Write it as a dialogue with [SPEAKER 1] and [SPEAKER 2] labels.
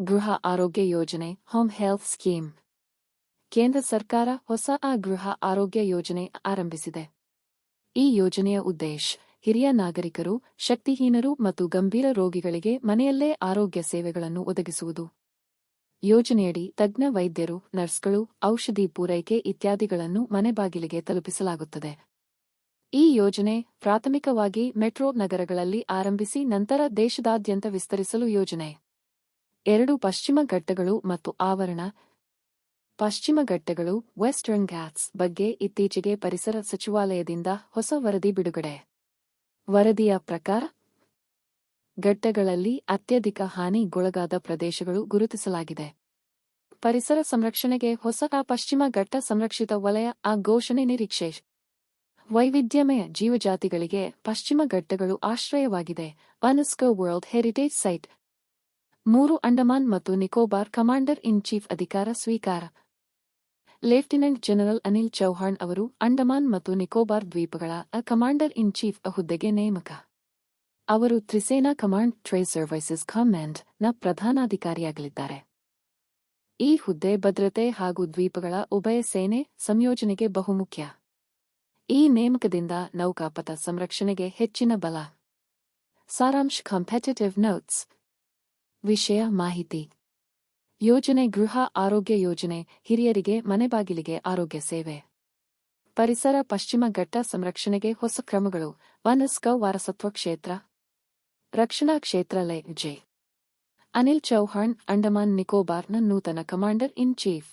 [SPEAKER 1] ಗೃಹ ಆರೋಗ್ಯ ಯೋಜನೆ ಹೋಮ್ ಹೆಲ್ತ್ ಸ್ಕೀಮ್. ಕೇಂದ್ರ ಸರ್ಕಾರ ಹೊಸ ಗೃಹ ಆರೋಗ್ಯ ಯೋಜನೆ ಆರಂಭಿಸಿದೆ. ಈ ಯೋಜನೆಯ ಉದ್ದೇಶ ಹಿರಿಯ ನಾಗರಿಕರು, ಶಕ್ತಿಹೀನರು ಮತ್ತು ಗಂಭೀರ ರೋಗಿಗಳಿಗೆ ಮನೆಯಲ್ಲೇ ಆರೋಗ್ಯ ಸೇವೆಗಳನ್ನು ಒದಗಿಸುವುದು. ಯೋಜನೆಯಡಿ ತಜ್ಞ ವೈದ್ಯರು, ನರ್ಸ್ಗಳು, ಔಷಧಿ ಪೂರೈಕೆ ಇತ್ಯಾದಿಗಳನ್ನು ಮನೆ ಬಾಗಿಲಿಗೆ ತಲುಪಿಸಲಾಗುತ್ತದೆ. ಈ ಯೋಜನೆ ಪ್ರಾಥಮಿಕವಾಗಿ ಮೆಟ್ರೋ ನಗರಗಳಲ್ಲಿ ಆರಂಭಿಸಿ ನಂತರ ದೇಶದಾದ್ಯಂತ ವಿಸ್ತರಿಸಲು ಯೋಜನೆ. 2 ಪಶ್ಚಿಮ ಘಟ್ಟಗಳು ಮತ್ತು ಆವರಣ. ಪಶ್ಚಿಮ ಘಟ್ಟಗಳು ವೆಸ್ಟರ್ನ್ ಘಾಟ್ಸ್ ಬಗ್ಗೆ ಇತ್ತೀಚೆಗೆ ಪರಿಸರ ಸಚಿವಾಲಯದಿಂದ ಹೊಸ ವರದಿ ಬಿಡುಗಡೆ. ವರದಿಯ ಪ್ರಕಾರ ಘಟ್ಟಗಳಲ್ಲಿ ಅತ್ಯಧಿಕ ಹಾನಿಗೊಳಗಾದ ಪ್ರದೇಶಗಳು ಗುರುತಿಸಲಾಗಿದೆ. ಪರಿಸರ ಸಂರಕ್ಷಣೆಗೆ ಹೊಸ ಪಶ್ಚಿಮ ಘಟ್ಟ ಸಂರಕ್ಷಿತ ವಲಯ ಘೋಷಣೆ ನಿರೀಕ್ಷೆ. ವೈವಿಧ್ಯಮಯ ಜೀವಜಾತಿಗಳಿಗೆ ಪಶ್ಚಿಮ ಘಟ್ಟಗಳು ಆಶ್ರಯವಾಗಿದೆ. UNESCO world heritage site. 3 Andaman ಮತ್ತು ನಿಕೋಬಾರ್ ಕಮಾಂಡರ್ ಇನ್ ಚೀಫ್ ಅಧಿಕಾರ ಸ್ವೀಕಾರ. ಲೆಫ್ಟಿನೆಂಟ್ ಜನರಲ್ ಅನಿಲ್ ಚೌಹಾಣ್ ಅವರು ಅಂಡಮಾನ್ ಮತ್ತು ನಿಕೋಬಾರ್ ದ್ವೀಪಗಳ ಕಮಾಂಡರ್ ಇನ್ ಚೀಫ್ ಹುದ್ದೆಗೆ ನೇಮಕ. ಅವರು ತ್ರಿಸೇನಾ ಕಮಾಂಡ್ ಟ್ರೇಡ್ ಸರ್ವೈಸಸ್ ಕಮಾಂಡ್ ನ ಪ್ರಧಾನಾಧಿಕಾರಿಯಾಗಲಿದ್ದಾರೆ. ಈ ಹುದ್ದೆ ಭದ್ರತೆ ಹಾಗೂ ದ್ವೀಪಗಳ ಉಭಯ ಸೇನೆ ಸಂಯೋಜನೆಗೆ ಬಹುಮುಖ್ಯ. ಈ ನೇಮಕದಿಂದ ನೌಕಾಪಥ ಸಂರಕ್ಷಣೆಗೆ ಹೆಚ್ಚಿನ ಬಲ. ಸಾರಾಂಶ ಕಾಂಪಿಟೇಟಿವ್ ನೋಟ್ಸ್. ವಿಷಯ ಮಾಹಿತಿ. ಯೋಜನೆ ಗೃಹ ಆರೋಗ್ಯ ಯೋಜನೆ ಹಿರಿಯರಿಗೆ ಮನೆ ಬಾಗಿಲಿಗೆ ಆರೋಗ್ಯ ಸೇವೆ. ಪರಿಸರ ಪಶ್ಚಿಮ ಘಟ್ಟ ಸಂರಕ್ಷಣೆಗೆ ಹೊಸ ಕ್ರಮಗಳು. ಯುನೆಸ್ಕೋ ವಾರಸತ್ವ ಕ್ಷೇತ್ರ. ರಕ್ಷಣಾ ಕ್ಷೇತ್ರ ಜೆ. ಅನಿಲ್ ಚೌಹಾಣ್ ಅಂಡಮಾನ್ ನಿಕೋಬಾರ್ನ ನೂತನ ಕಮಾಂಡರ್ ಇನ್ ಚೀಫ್.